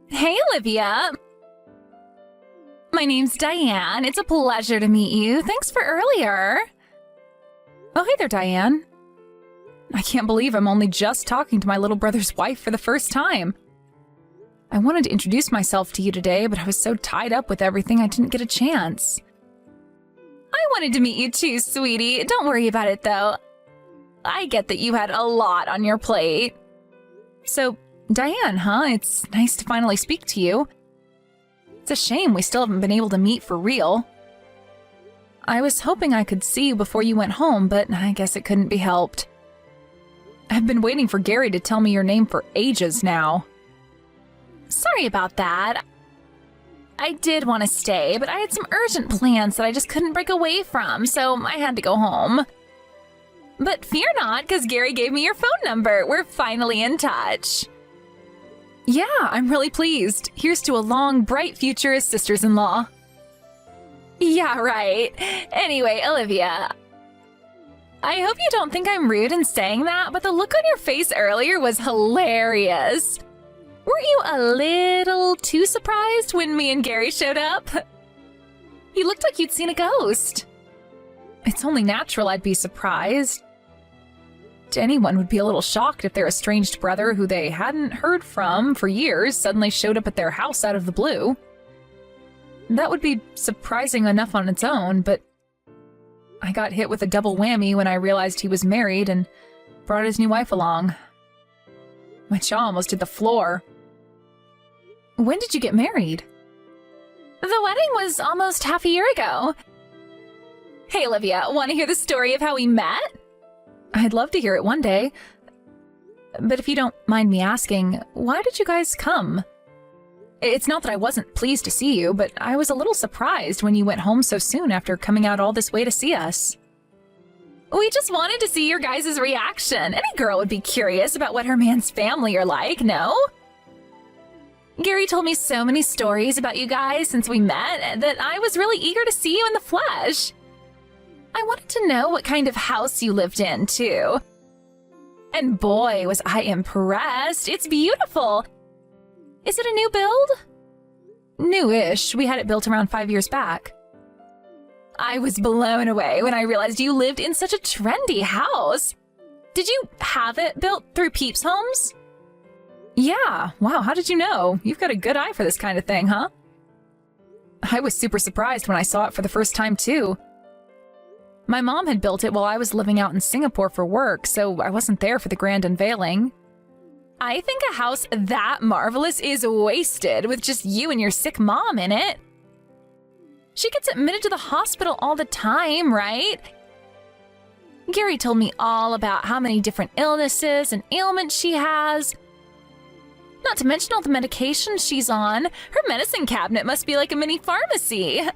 Hey, Olivia. My name's Diane. It's a pleasure to meet you. Thanks for earlier. Oh, hey there, Diane. I can't believe I'm only just talking to my little brother's wife for the first time. I wanted to introduce myself to you today, but I was so tied up with everything I didn't get a chance. I wanted to meet you too, sweetie. Don't worry about it, though. I get that you had a lot on your plate. So, Diane, huh? It's nice to finally speak to you. It's a shame we still haven't been able to meet for real. I was hoping I could see you before you went home, but I guess it couldn't be helped. I've been waiting for Gary to tell me your name for ages now. Sorry about that. I did want to stay, but I had some urgent plans that I just couldn't break away from, so I had to go home. But fear not, because Gary gave me your phone number. We're finally in touch. Yeah, I'm really pleased. Here's to a long, bright future as sisters-in-law. Yeah, right. Anyway, Olivia, I hope you don't think I'm rude in saying that, but the look on your face earlier was hilarious. Weren't you a little too surprised when me and Gary showed up? You looked like you'd seen a ghost. It's only natural I'd be surprised. Anyone would be a little shocked if their estranged brother, who they hadn't heard from for years, suddenly showed up at their house out of the blue. That would be surprising enough on its own, but I got hit with a double whammy when I realized he was married and brought his new wife along. My jaw almost hit the floor. When did you get married? The wedding was almost half a year ago. Hey, Olivia, want to hear the story of how we met? I'd love to hear it one day. But if you don't mind me asking, why did you guys come? It's not that I wasn't pleased to see you, but I was a little surprised when you went home so soon after coming out all this way to see us. We just wanted to see your guys' reaction. Any girl would be curious about what her man's family are like, no? Gary told me so many stories about you guys since we met that I was really eager to see you in the flesh. I wanted to know what kind of house you lived in, too. And boy, was I impressed. It's beautiful. Is it a new build? Newish. We had it built around 5 years back. I was blown away when I realized you lived in such a trendy house. Did you have it built through Peeps Homes? Yeah. Wow, how did you know? You've got a good eye for this kind of thing, huh? I was super surprised when I saw it for the first time, too. My mom had built it while I was living out in Singapore for work, so I wasn't there for the grand unveiling. I think a house that marvelous is wasted with just you and your sick mom in it. She gets admitted to the hospital all the time, right? Gary told me all about how many different illnesses and ailments she has. Not to mention all the medications she's on. Her medicine cabinet must be like a mini pharmacy.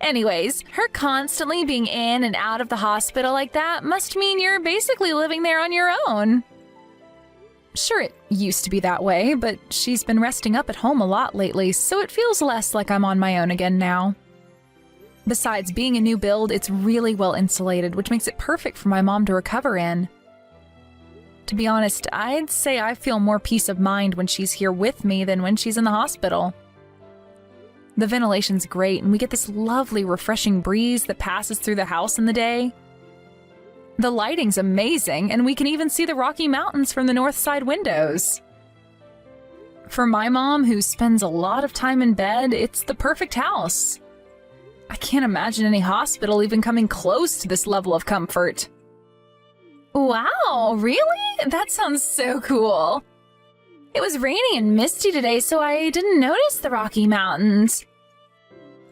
Anyways, her constantly being in and out of the hospital like that must mean you're basically living there on your own. Sure, it used to be that way, but she's been resting up at home a lot lately, so it feels less like I'm on my own again now. Besides, being a new build, it's really well insulated, which makes it perfect for my mom to recover in. To be honest, I'd say I feel more peace of mind when she's here with me than when she's in the hospital. The ventilation's great, and we get this lovely, refreshing breeze that passes through the house in the day. The lighting's amazing, and we can even see the Rocky Mountains from the north side windows. For my mom, who spends a lot of time in bed, it's the perfect house. I can't imagine any hospital even coming close to this level of comfort. Wow, really? That sounds so cool. It was rainy and misty today, so I didn't notice the Rocky Mountains.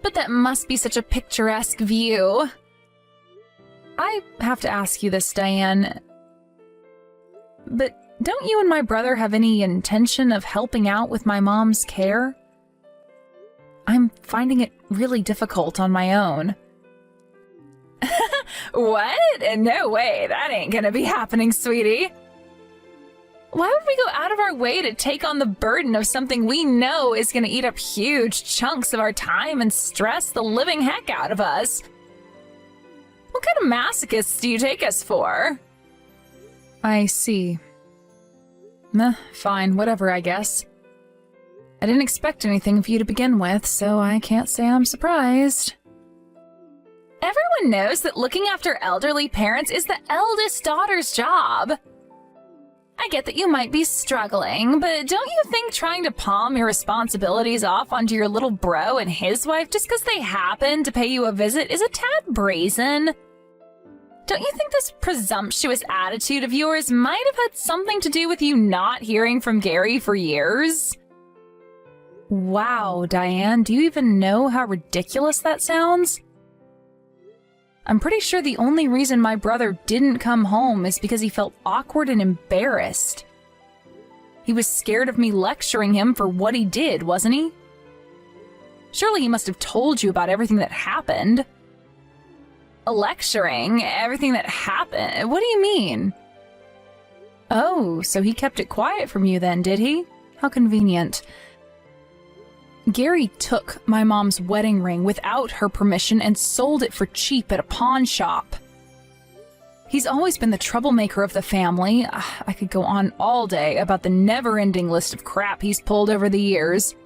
But that must be such a picturesque view. I have to ask you this, Diane. But don't you and my brother have any intention of helping out with my mom's care? I'm finding it really difficult on my own. What? No way, that ain't gonna be happening, sweetie. Why would we go out of our way to take on the burden of something we know is gonna eat up huge chunks of our time and stress the living heck out of us? What kind of masochists do you take us for? I see. Fine, whatever, I guess. I didn't expect anything of you to begin with, so I can't say I'm surprised. Everyone knows that looking after elderly parents is the eldest daughter's job. I get that you might be struggling, but don't you think trying to palm your responsibilities off onto your little bro and his wife just because they happen to pay you a visit is a tad brazen? Don't you think this presumptuous attitude of yours might have had something to do with you not hearing from Gary for years? Wow, Diane, do you even know how ridiculous that sounds? I'm pretty sure the only reason my brother didn't come home is because he felt awkward and embarrassed. He was scared of me lecturing him for what he did, wasn't he? Surely he must have told you about everything that happened. Lecturing? Everything that happened? What do you mean? Oh, so he kept it quiet from you then, did he? How convenient. Gary took my mom's wedding ring without her permission and sold it for cheap at a pawn shop. He's always been the troublemaker of the family. I could go on all day about the never-ending list of crap he's pulled over the years.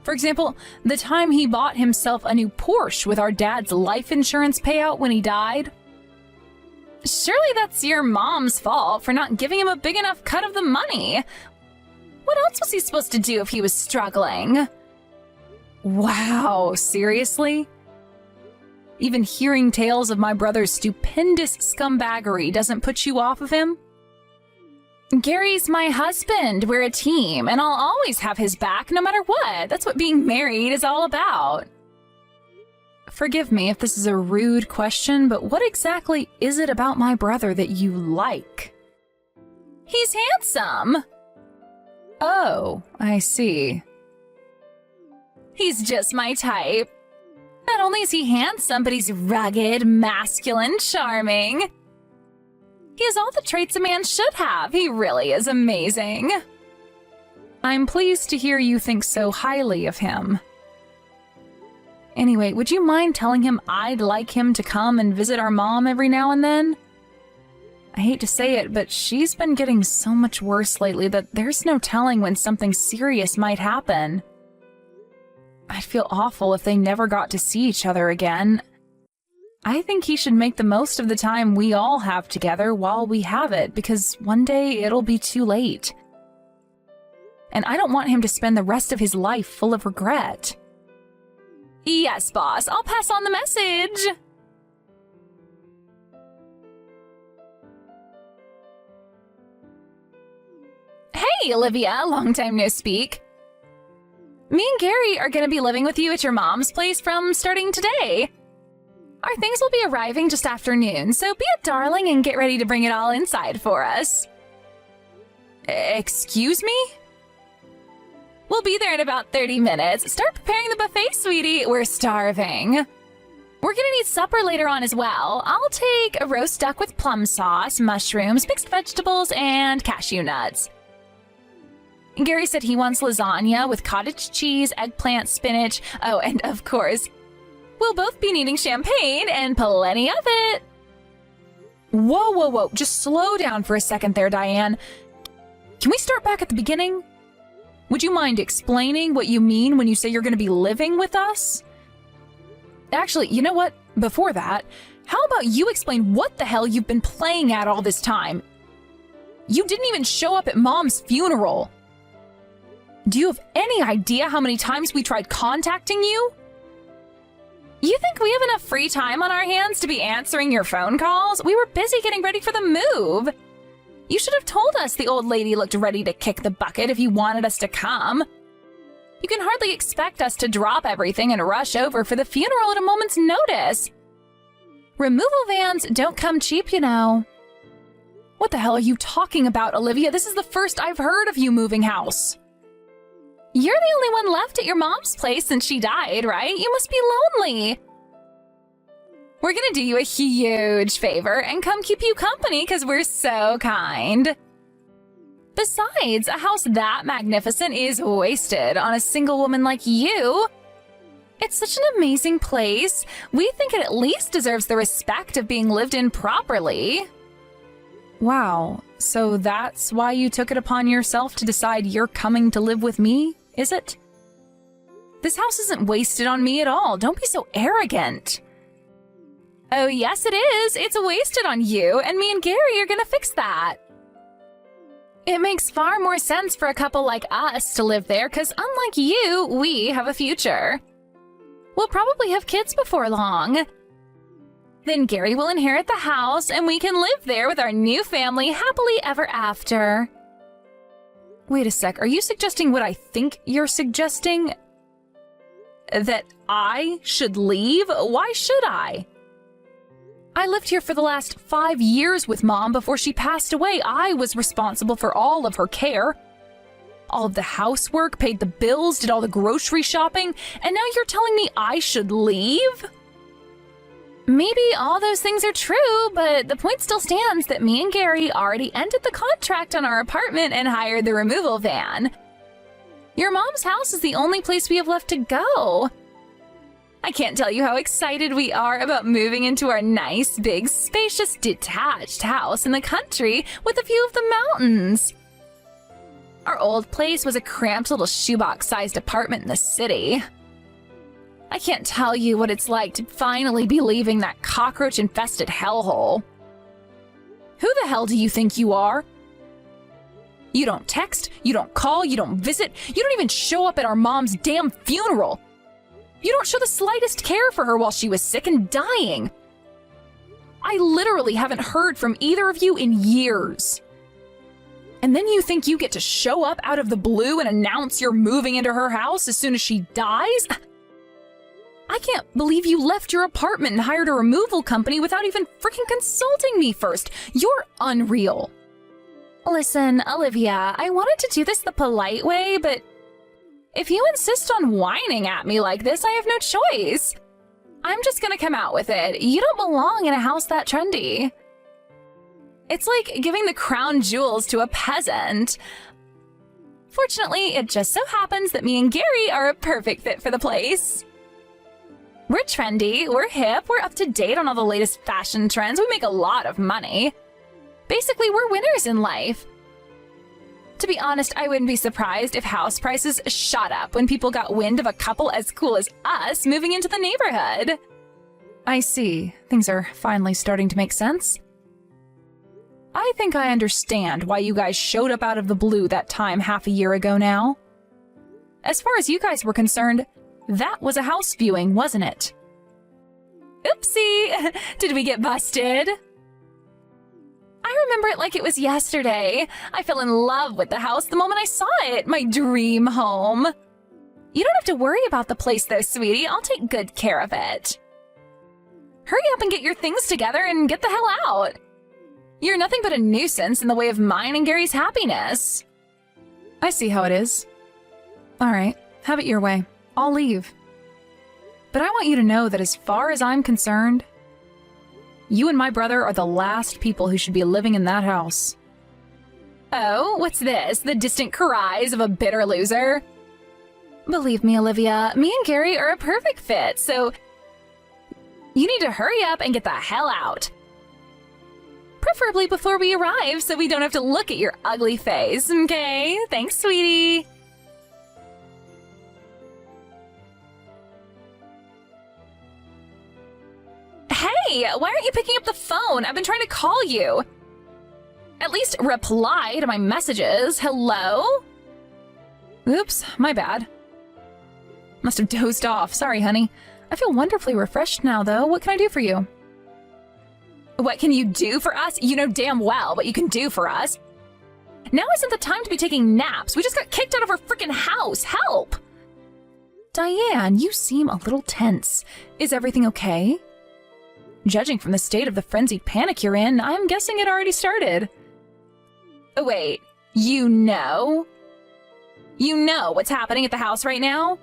For example, the time he bought himself a new Porsche with our dad's life insurance payout when he died. Surely that's your mom's fault for not giving him a big enough cut of the money. What else was he supposed to do if he was struggling? Wow, seriously? Even hearing tales of my brother's stupendous scumbaggery doesn't put you off of him? Gary's my husband. We're a team, and I'll always have his back no matter what. That's what being married is all about. Forgive me if this is a rude question, but what exactly is it about my brother that you like? He's handsome. Oh, I see. He's just my type. Not only is he handsome, but he's rugged, masculine, charming. He has all the traits a man should have. He really is amazing. I'm pleased to hear you think so highly of him. Anyway, would you mind telling him I'd like him to come and visit our mom every now and then? I hate to say it, but she's been getting so much worse lately that there's no telling when something serious might happen. I'd feel awful if they never got to see each other again. I think he should make the most of the time we all have together while we have it, because one day it'll be too late. And I don't want him to spend the rest of his life full of regret. Yes, boss, I'll pass on the message. Hey, Olivia, long time no speak. Me and Gary are going to be living with you at your mom's place from starting today. Our things will be arriving just after noon, so be a darling and get ready to bring it all inside for us. Excuse me? We'll be there in about 30 minutes. Start preparing the buffet, sweetie. We're starving. We're gonna need supper later on as well. I'll take a roast duck with plum sauce, mushrooms, mixed vegetables, and cashew nuts. Gary said he wants lasagna with cottage cheese, eggplant, spinach. Oh, and of course, we'll both be needing champagne and plenty of it. Whoa, whoa, whoa. Just slow down for a second there, Diane. Can we start back at the beginning? Would you mind explaining what you mean when you say you're going to be living with us? Actually, you know what? Before that, how about you explain what the hell you've been playing at all this time? You didn't even show up at Mom's funeral. Do you have any idea how many times we tried contacting you? You think we have enough free time on our hands to be answering your phone calls? We were busy getting ready for the move. You should have told us the old lady looked ready to kick the bucket if you wanted us to come. You can hardly expect us to drop everything and rush over for the funeral at a moment's notice. Removal vans don't come cheap, you know. What the hell are you talking about, Olivia? This is the first I've heard of you moving house. You're the only one left at your mom's place since she died, right? You must be lonely. We're gonna do you a huge favor and come keep you company because we're so kind. Besides, a house that magnificent is wasted on a single woman like you. It's such an amazing place. We think it at least deserves the respect of being lived in properly. Wow, so that's why you took it upon yourself to decide you're coming to live with me, is it? This house isn't wasted on me at all. Don't be so arrogant. Oh, yes, it is. It's wasted on you, and me and Gary are gonna fix that. It makes far more sense for a couple like us to live there, because unlike you, we have a future. We'll probably have kids before long. Then Gary will inherit the house, and we can live there with our new family happily ever after. Wait a sec, are you suggesting what I think you're suggesting? That I should leave? Why should I? I lived here for the last 5 years with Mom before she passed away. I was responsible for all of her care. All of the housework, paid the bills, did all the grocery shopping, and now you're telling me I should leave? Maybe all those things are true, but the point still stands that me and Gary already ended the contract on our apartment and hired the removal van. Your mom's house is the only place we have left to go. I can't tell you how excited we are about moving into our nice, big, spacious, detached house in the country with a view of the mountains. Our old place was a cramped little shoebox-sized apartment in the city. I can't tell you what it's like to finally be leaving that cockroach-infested hellhole. Who the hell do you think you are? You don't text, you don't call, you don't visit, you don't even show up at our mom's damn funeral. You don't show the slightest care for her while she was sick and dying. I literally haven't heard from either of you in years. And then you think you get to show up out of the blue and announce you're moving into her house as soon as she dies? I can't believe you left your apartment and hired a removal company without even freaking consulting me first. You're unreal. Listen, Olivia, I wanted to do this the polite way, but if you insist on whining at me like this, I have no choice. I'm just gonna come out with it. You don't belong in a house that trendy. It's like giving the crown jewels to a peasant. Fortunately, it just so happens that me and Gary are a perfect fit for the place. We're trendy, we're hip, we're up to date on all the latest fashion trends, we make a lot of money. Basically, we're winners in life. To be honest, I wouldn't be surprised if house prices shot up when people got wind of a couple as cool as us moving into the neighborhood. I see. Things are finally starting to make sense. I think I understand why you guys showed up out of the blue that time half a year ago now. As far as you guys were concerned, that was a house viewing, wasn't it? Oopsie! Did we get busted? I remember it like it was yesterday. I fell in love with the house the moment I saw it, my dream home. You don't have to worry about the place though, sweetie. I'll take good care of it. Hurry up and get your things together and get the hell out. You're nothing but a nuisance in the way of mine and Gary's happiness. I see how it is. All right, have it your way. I'll leave. But I want you to know that as far as I'm concerned, you and my brother are the last people who should be living in that house. Oh, what's this? The distant cries of a bitter loser? Believe me, Olivia, me and Gary are a perfect fit, so you need to hurry up and get the hell out. Preferably before we arrive so we don't have to look at your ugly face, okay? Thanks, sweetie. Hey, why aren't you picking up the phone? I've been trying to call you. At least reply to my messages. Hello? Oops, my bad. Must have dozed off. Sorry, honey. I feel wonderfully refreshed now, though. What can I do for you? What can you do for us? You know damn well what you can do for us. Now isn't the time to be taking naps. We just got kicked out of our freaking house. Help! Diane, you seem a little tense. Is everything okay? Judging from the state of the frenzied panic you're in, I'm guessing it already started. Wait, you know? You know what's happening at the house right now?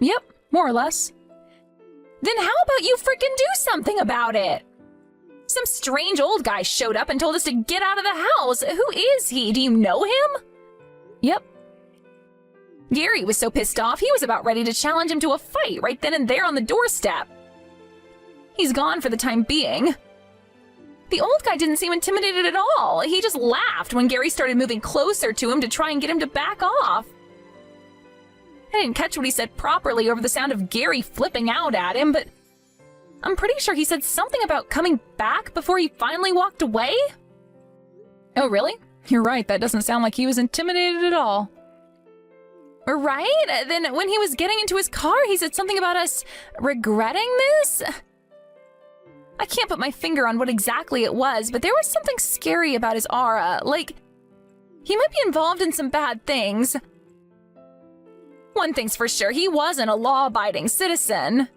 Yep, more or less. Then how about you freaking do something about it? Some strange old guy showed up and told us to get out of the house. Who is he? Do you know him? Yep. Gary was so pissed off, he was about ready to challenge him to a fight right then and there on the doorstep. He's gone for the time being. The old guy didn't seem intimidated at all. He just laughed when Gary started moving closer to him to try and get him to back off. I didn't catch what he said properly over the sound of Gary flipping out at him, but I'm pretty sure he said something about coming back before he finally walked away. Oh, really? You're right, that doesn't sound like he was intimidated at all. Right? Then when he was getting into his car, he said something about us regretting this? I can't put my finger on what exactly it was, but there was something scary about his aura, like he might be involved in some bad things. One thing's for sure, he wasn't a law-abiding citizen.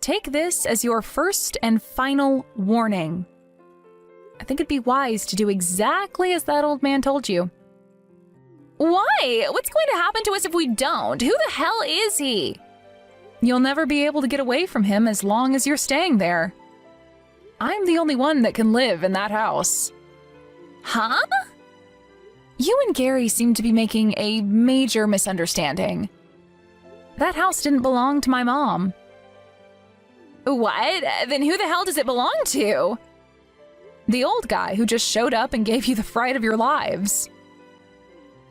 Take this as your first and final warning. I think it'd be wise to do exactly as that old man told you. Why? What's going to happen to us if we don't? Who the hell is he? You'll never be able to get away from him as long as you're staying there. I'm the only one that can live in that house. Huh? You and Gary seem to be making a major misunderstanding. That house didn't belong to my mom. What? Then who the hell does it belong to? The old guy who just showed up and gave you the fright of your lives.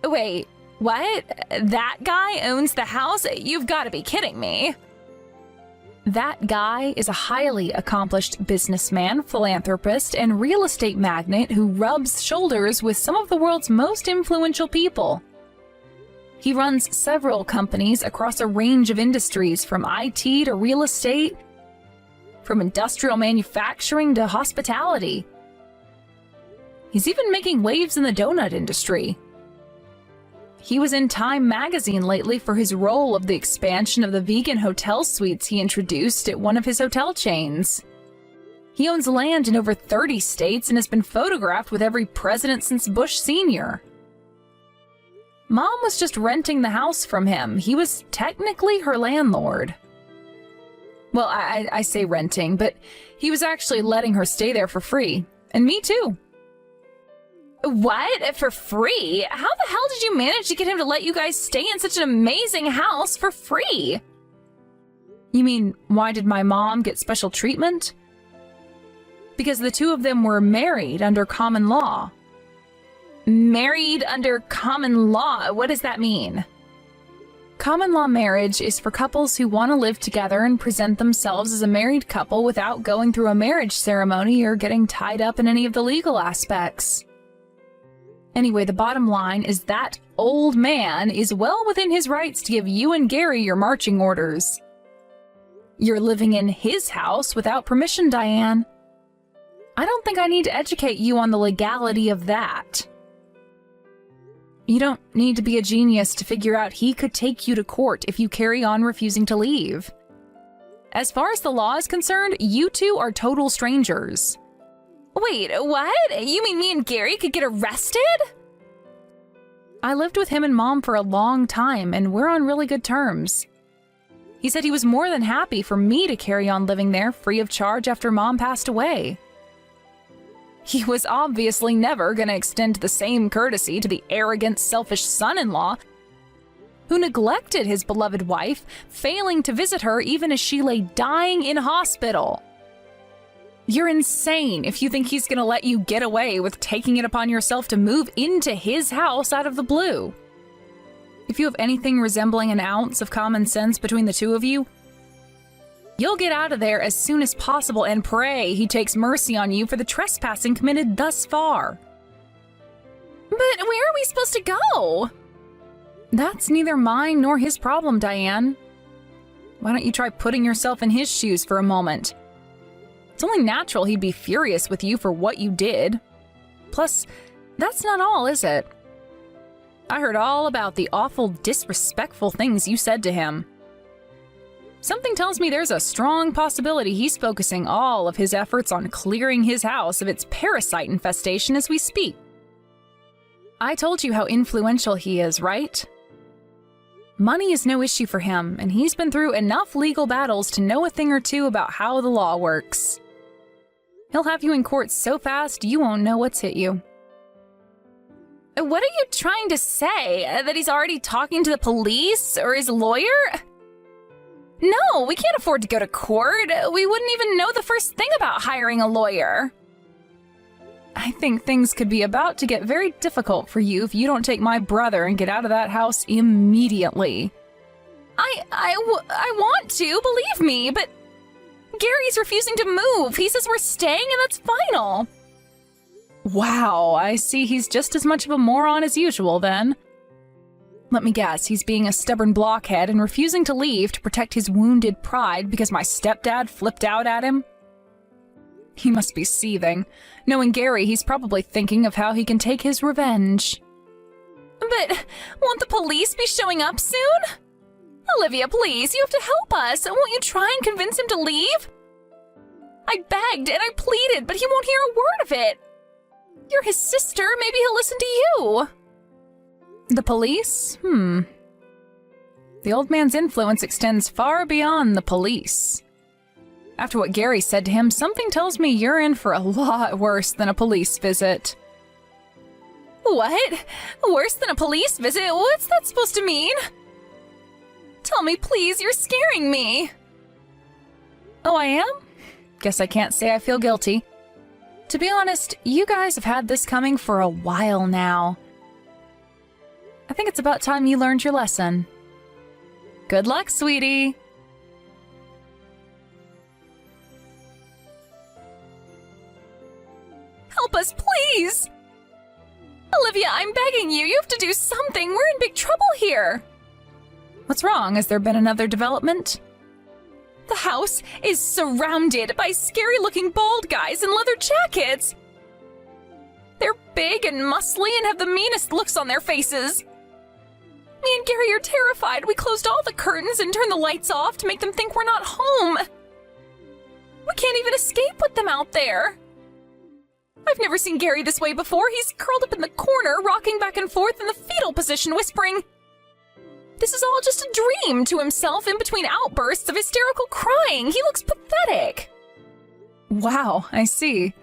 Wait, what? That guy owns the house? You've got to be kidding me. That guy is a highly accomplished businessman, philanthropist, and real estate magnate who rubs shoulders with some of the world's most influential people. He runs several companies across a range of industries, from IT to real estate, from industrial manufacturing to hospitality. He's even making waves in the donut industry. He was in Time magazine lately for his role of the expansion of the vegan hotel suites he introduced at one of his hotel chains. He owns land in over 30 states and has been photographed with every president since Bush Sr. Mom was just renting the house from him. He was technically her landlord. Well, I say renting, but he was actually letting her stay there for free. And me too. What? For free? How the hell did you manage to get him to let you guys stay in such an amazing house for free? You mean, why did my mom get special treatment? Because the two of them were married under common law. Married under common law? What does that mean? Common law marriage is for couples who want to live together and present themselves as a married couple without going through a marriage ceremony or getting tied up in any of the legal aspects. Anyway, the bottom line is that old man is well within his rights to give you and Gary your marching orders. You're living in his house without permission, Diane. I don't think I need to educate you on the legality of that. You don't need to be a genius to figure out he could take you to court if you carry on refusing to leave. As far as the law is concerned, you two are total strangers. Wait, what? You mean me and Gary could get arrested? I lived with him and Mom for a long time, and we're on really good terms. He said he was more than happy for me to carry on living there free of charge after Mom passed away. He was obviously never going to extend the same courtesy to the arrogant, selfish son-in-law who neglected his beloved wife, failing to visit her even as she lay dying in hospital. You're insane if you think he's going to let you get away with taking it upon yourself to move into his house out of the blue. If you have anything resembling an ounce of common sense between the two of you, you'll get out of there as soon as possible and pray he takes mercy on you for the trespassing committed thus far. But where are we supposed to go? That's neither mine nor his problem, Diane. Why don't you try putting yourself in his shoes for a moment? It's only natural he'd be furious with you for what you did. Plus, that's not all, is it? I heard all about the awful, disrespectful things you said to him. Something tells me there's a strong possibility he's focusing all of his efforts on clearing his house of its parasite infestation as we speak. I told you how influential he is, right? Money is no issue for him, and he's been through enough legal battles to know a thing or two about how the law works. He'll have you in court so fast you won't know what's hit you. What are you trying to say? That he's already talking to the police or his lawyer? No, we can't afford to go to court. We wouldn't even know the first thing about hiring a lawyer. I think things could be about to get very difficult for you if you don't take my brother and get out of that house immediately. I want to, believe me, but Gary's refusing to move. He says we're staying and that's final. Wow, I see he's just as much of a moron as usual then. Let me guess, he's being a stubborn blockhead and refusing to leave to protect his wounded pride because my stepdad flipped out at him? He must be seething. Knowing Gary, he's probably thinking of how he can take his revenge. But won't the police be showing up soon? Olivia, please, you have to help us. Won't you try and convince him to leave? I begged and I pleaded, but he won't hear a word of it. You're his sister, maybe he'll listen to you. The police? The old man's influence extends far beyond the police. After what Gary said to him, something tells me you're in for a lot worse than a police visit. What? Worse than a police visit? What's that supposed to mean? Tell me, please, you're scaring me. Oh, I am? Guess I can't say I feel guilty. To be honest, you guys have had this coming for a while now. I think it's about time you learned your lesson. Good luck, sweetie. Help us, please! Olivia, I'm begging you. You have to do something. We're in big trouble here. What's wrong? Has there been another development? The house is surrounded by scary-looking bald guys in leather jackets. They're big and muscly and have the meanest looks on their faces. Me and Gary are terrified. We closed all the curtains and turned the lights off to make them think we're not home. We can't even escape with them out there. I've never seen Gary this way before. He's curled up in the corner, rocking back and forth in the fetal position, whispering, "This is all just a dream," to himself in between outbursts of hysterical crying. He looks pathetic. Wow, I see.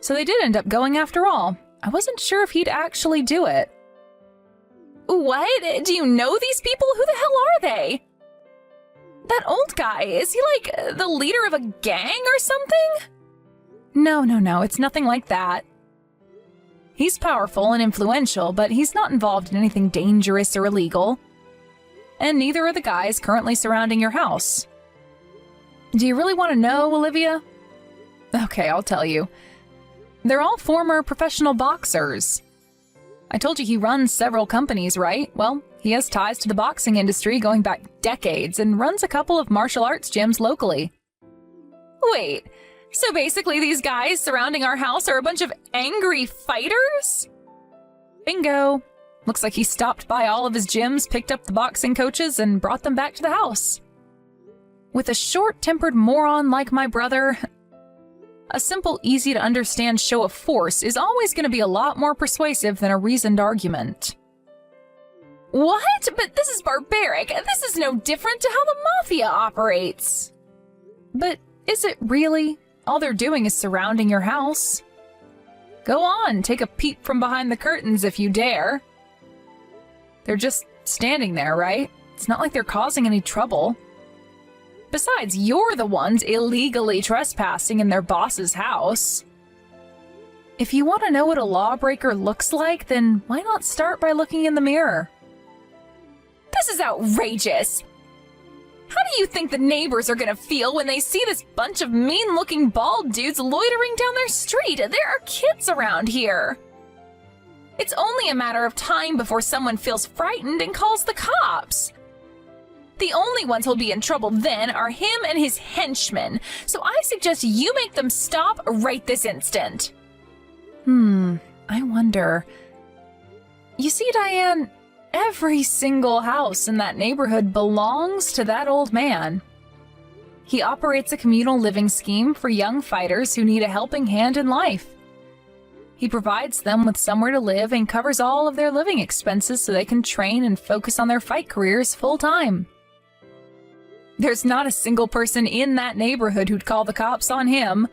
So they did end up going after all. I wasn't sure if he'd actually do it. What? Do you know these people? Who the hell are they? That old guy, is he like the leader of a gang or something? No, it's nothing like that. He's powerful and influential, but he's not involved in anything dangerous or illegal. And neither are the guys currently surrounding your house. Do you really want to know, Olivia? Okay, I'll tell you. They're all former professional boxers. I told you he runs several companies, right? Well, he has ties to the boxing industry going back decades and runs a couple of martial arts gyms locally. Wait, so basically these guys surrounding our house are a bunch of angry fighters? Bingo. Looks like he stopped by all of his gyms, picked up the boxing coaches, and brought them back to the house. With a short-tempered moron like my brother, a simple, easy-to-understand show of force is always going to be a lot more persuasive than a reasoned argument. What? But this is barbaric. This is no different to how the mafia operates. But is it really? All they're doing is surrounding your house. Go on, take a peep from behind the curtains if you dare. They're just standing there, right? It's not like they're causing any trouble. Besides, you're the ones illegally trespassing in their boss's house. If you want to know what a lawbreaker looks like, then why not start by looking in the mirror? This is outrageous! How do you think the neighbors are gonna feel when they see this bunch of mean-looking bald dudes loitering down their street? There are kids around here. It's only a matter of time before someone feels frightened and calls the cops. The only ones who'll be in trouble then are him and his henchmen, so I suggest you make them stop right this instant. I wonder. You see, Diane, every single house in that neighborhood belongs to that old man. He operates a communal living scheme for young fighters who need a helping hand in life. He provides them with somewhere to live and covers all of their living expenses so they can train and focus on their fight careers full-time. There's not a single person in that neighborhood who'd call the cops on him.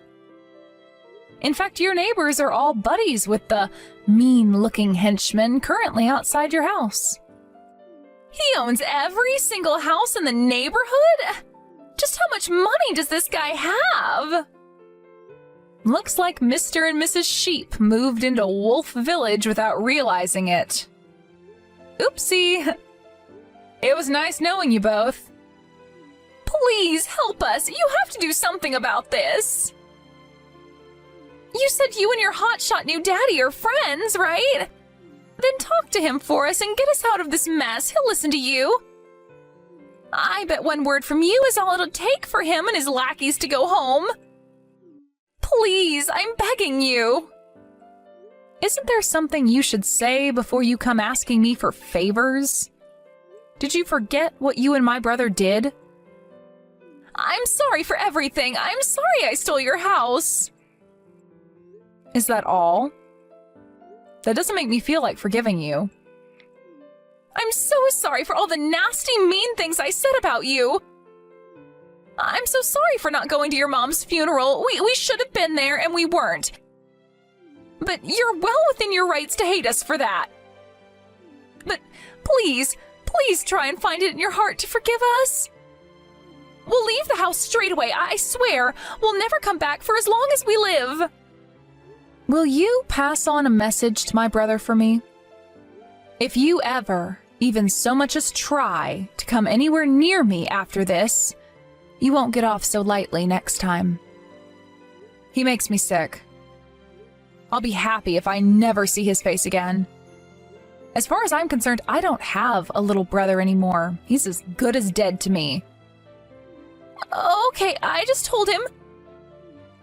In fact, your neighbors are all buddies with the mean-looking henchman currently outside your house. He owns every single house in the neighborhood? Just how much money does this guy have? Looks like Mr. and Mrs. Sheep moved into Wolf Village without realizing it. Oopsie. It was nice knowing you both. Please help us. You have to do something about this. You said you and your hotshot new daddy are friends, right? Then talk to him for us and get us out of this mess. He'll listen to you. I bet one word from you is all it'll take for him and his lackeys to go home. Please, I'm begging you. Isn't there something you should say before you come asking me for favors? Did you forget what you and my brother did? I'm sorry for everything. I'm sorry I stole your house. Is that all? That doesn't make me feel like forgiving you. I'm so sorry for all the nasty, mean things I said about you. I'm so sorry for not going to your mom's funeral. We should have been there and we weren't. But you're well within your rights to hate us for that. But please try and find it in your heart to forgive us. We'll leave the house straight away, I swear. We'll never come back for as long as we live. Will you pass on a message to my brother for me? If you ever, even so much as try, to come anywhere near me after this, you won't get off so lightly next time. He makes me sick. I'll be happy if I never see his face again. As far as I'm concerned, I don't have a little brother anymore. He's as good as dead to me. Okay, I just told him.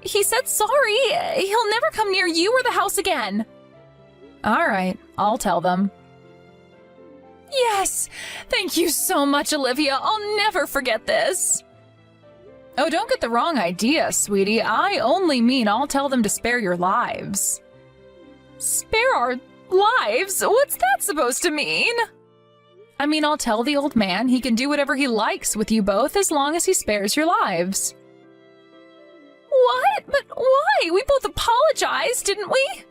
He said sorry. He'll never come near you or the house again. All right, I'll tell them. Yes! Thank you so much, Olivia. I'll never forget this. Oh, don't get the wrong idea, sweetie. I only mean I'll tell them to spare your lives. Spare our lives? What's that supposed to mean? I mean, I'll tell the old man he can do whatever he likes with you both as long as he spares your lives. What? But why? We both apologized, didn't we?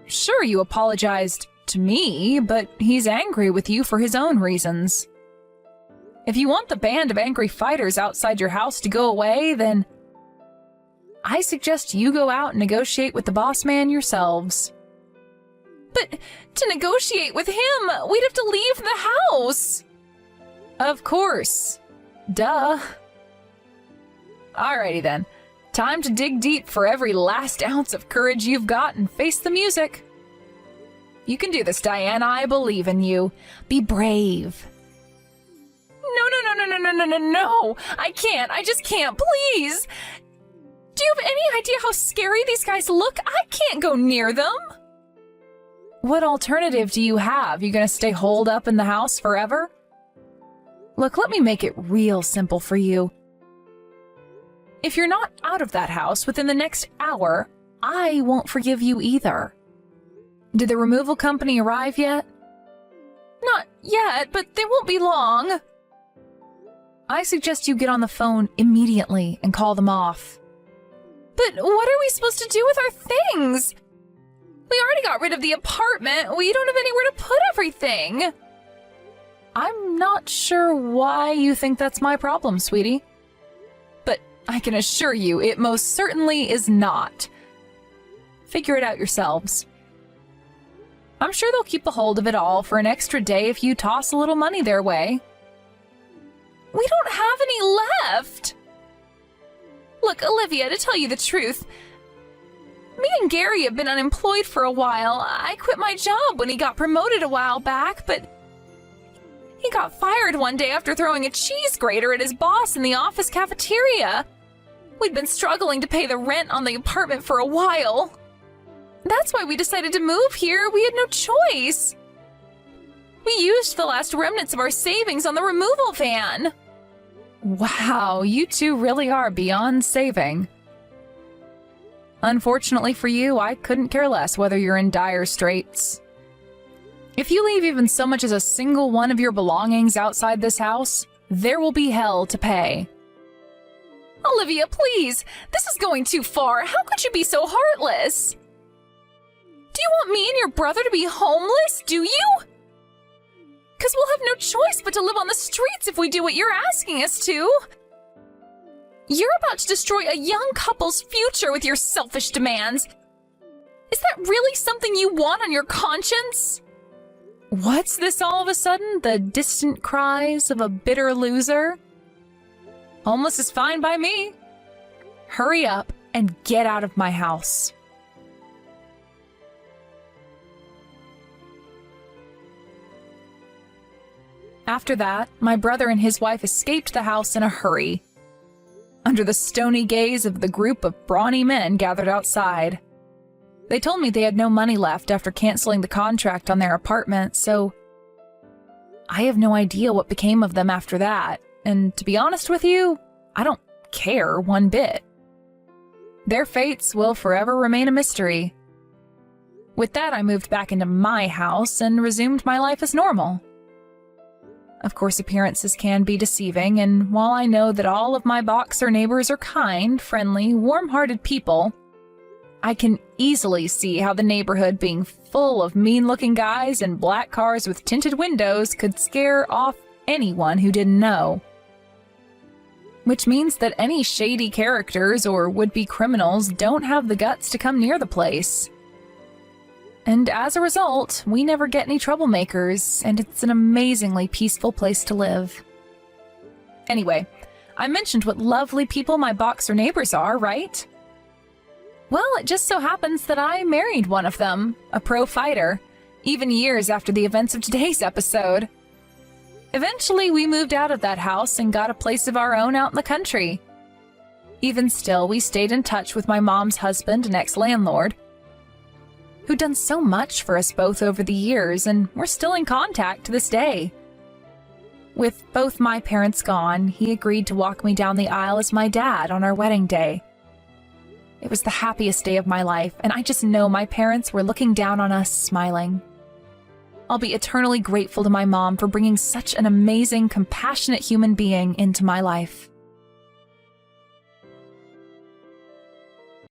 Sure, you apologized to me, but he's angry with you for his own reasons. If you want the band of angry fighters outside your house to go away, then I suggest you go out and negotiate with the boss man yourselves. But to negotiate with him, we'd have to leave the house. Of course. Duh. Alrighty then. Time to dig deep for every last ounce of courage you've got and face the music. You can do this, Diane. I believe in you. Be brave. No. I can't. I just can't. Please. Do you have any idea how scary these guys look? I can't go near them. What alternative do you have? You gonna stay holed up in the house forever? Look, let me make it real simple for you. If you're not out of that house within the next hour, I won't forgive you either. Did the removal company arrive yet? Not yet, but they won't be long. I suggest you get on the phone immediately and call them off. But what are we supposed to do with our things? We already got rid of the apartment. We don't have anywhere to put everything. I'm not sure why you think that's my problem, sweetie. But I can assure you it most certainly is not. Figure it out yourselves. I'm sure they'll keep a hold of it all for an extra day if you toss a little money their way. We don't have any left. Look, Olivia, to tell you the truth, me and Gary have been unemployed for a while. I quit my job when he got promoted a while back, but he got fired one day after throwing a cheese grater at his boss in the office cafeteria. We'd been struggling to pay the rent on the apartment for a while. That's why we decided to move here. We had no choice. We used the last remnants of our savings on the removal van. Wow, you two really are beyond saving. Unfortunately for you, I couldn't care less whether you're in dire straits. If you leave even so much as a single one of your belongings outside this house, there will be hell to pay. Olivia, please! This is going too far. How could you be so heartless? Do you want me and your brother to be homeless, do you? Because we'll have no choice but to live on the streets if we do what you're asking us to. You're about to destroy a young couple's future with your selfish demands. Is that really something you want on your conscience? What's this all of a sudden? The distant cries of a bitter loser? Homeless is fine by me. Hurry up and get out of my house. After that, my brother and his wife escaped the house in a hurry, under the stony gaze of the group of brawny men gathered outside. They told me they had no money left after canceling the contract on their apartment, so I have no idea what became of them after that, and to be honest with you, I don't care one bit. Their fates will forever remain a mystery. With that, I moved back into my house and resumed my life as normal. Of course, appearances can be deceiving, and while I know that all of my Boxer neighbors are kind, friendly, warm-hearted people, I can easily see how the neighborhood being full of mean-looking guys in black cars with tinted windows could scare off anyone who didn't know. Which means that any shady characters or would-be criminals don't have the guts to come near the place. And as a result, we never get any troublemakers, and it's an amazingly peaceful place to live. Anyway, I mentioned what lovely people my Boxer neighbors are, right? Well, it just so happens that I married one of them, a pro fighter, even years after the events of today's episode. Eventually, we moved out of that house and got a place of our own out in the country. Even still, we stayed in touch with my mom's husband and ex-landlord, who'd done so much for us both over the years, and we're still in contact to this day. With both my parents gone, he agreed to walk me down the aisle as my dad on our wedding day. It was the happiest day of my life, and I just know my parents were looking down on us, smiling. I'll be eternally grateful to my mom for bringing such an amazing, compassionate human being into my life.